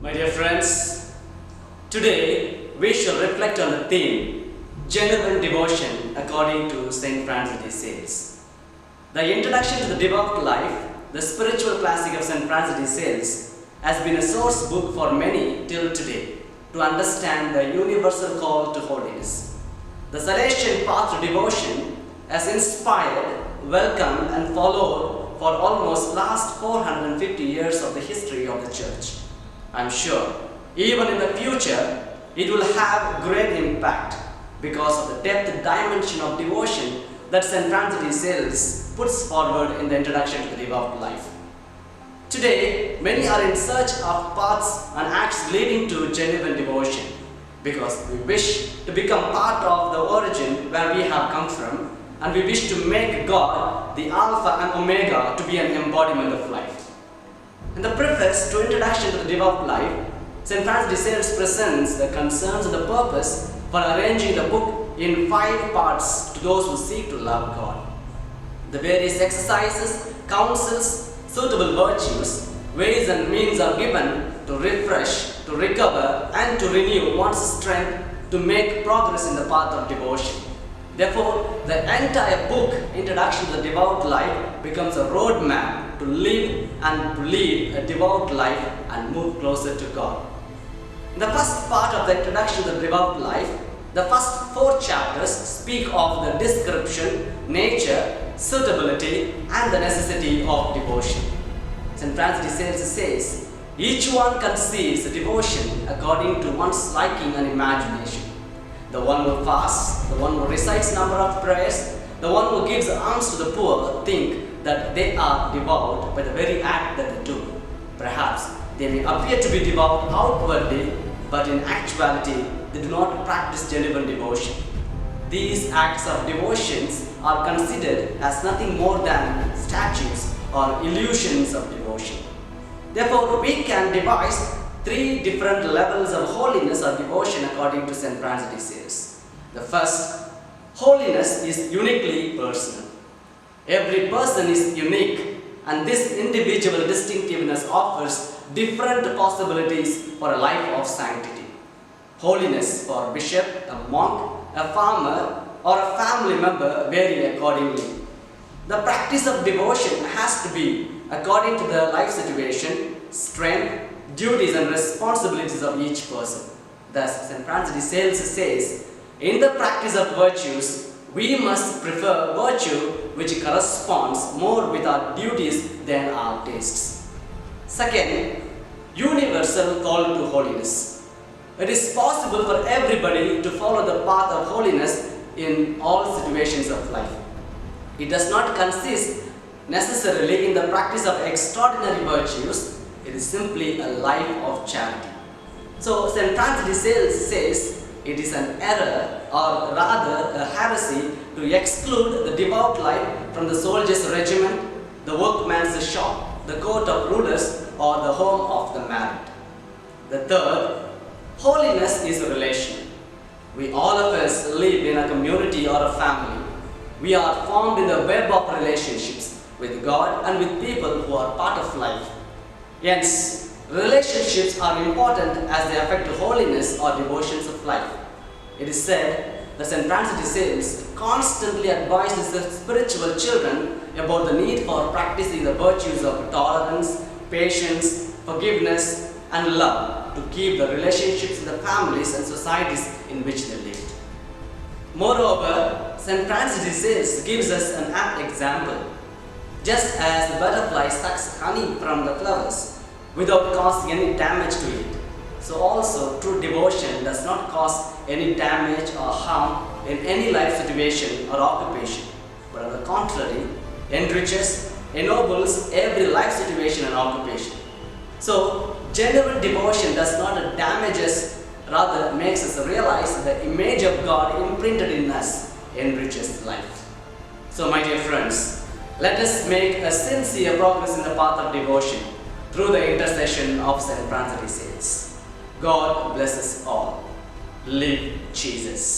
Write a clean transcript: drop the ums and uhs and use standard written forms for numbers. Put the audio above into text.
My dear friends, today we shall reflect on the theme Genuine Devotion according to St. Francis de Sales. The introduction to the devout life, the spiritual classic of St. Francis de Sales, has been a source book for many till today to understand the universal call to holiness. The Salesian path to devotion has inspired, welcomed and followed for almost last 450 years of the history of the Church. I am sure, even in the future, it will have great impact because of the depth dimension of devotion that St. Francis de Sales puts forward in the introduction to the devout life. Today, many are in search of paths and acts leading to genuine devotion because we wish to become part of the origin where we have come from, and we wish to make God the Alpha and Omega to be an embodiment of life. In the preface to Introduction to the Devout Life, St. Francis de Sales presents the concerns and the purpose for arranging the book in 5 parts to those who seek to love God. The various exercises, counsels, suitable virtues, ways and means are given to refresh, to recover and to renew one's strength to make progress in the path of devotion. Therefore, the entire book, Introduction to the Devout Life, becomes a roadmap to live and to lead a devout life and move closer to God. In the first part of the Introduction to the Devout Life, the first 4 chapters speak of the description, nature, suitability and the necessity of devotion. St. Francis de Sales says, each one conceives devotion according to one's liking and imagination. The one who fasts, the one who recites number of prayers, the one who gives alms to the poor think that they are devout by the very act that they do. Perhaps they may appear to be devout outwardly, but in actuality they do not practice genuine devotion. These acts of devotions are considered as nothing more than statues or illusions of devotion. Therefore, we can devise 3 different levels of holiness or devotion according to St. Francis de Sales. The first, holiness is uniquely personal. Every person is unique, and this individual distinctiveness offers different possibilities for a life of sanctity. Holiness for a bishop, a monk, a farmer, or a family member vary accordingly. The practice of devotion has to be according to the life situation, strength, duties and responsibilities of each person. Thus, St. Francis de Sales says, in the practice of virtues, we must prefer virtue which corresponds more with our duties than our tastes. Second, universal call to holiness. It is possible for everybody to follow the path of holiness in all situations of life. It does not consist necessarily in the practice of extraordinary virtues. It is simply a life of charity. So St. Francis de Sales says it is an error, or rather a heresy, to exclude the devout life from the soldier's regiment, the workman's shop, the court of rulers, or the home of the married. The third, holiness is relational. We all of us live in a community or a family. We are formed in the web of relationships with God and with people who are part of life. Hence, relationships are important as they affect the holiness or devotions of life. It is said that St. Francis de Sales constantly advises the spiritual children about the need for practicing the virtues of tolerance, patience, forgiveness, and love to keep the relationships in the families and societies in which they lived. Moreover, St. Francis de Sales gives us an apt example. Just as the butterfly sucks honey from the flowers without causing any damage to it, so also true devotion does not cause any damage or harm in any life situation or occupation, but on the contrary, enriches, ennobles every life situation and occupation. So, genuine devotion does not damage us, rather makes us realize the image of God imprinted in us enriches life. So, my dear friends, let us make a sincere progress in the path of devotion through the intercession of St. Francis de Sales. God bless us all. Live Jesus.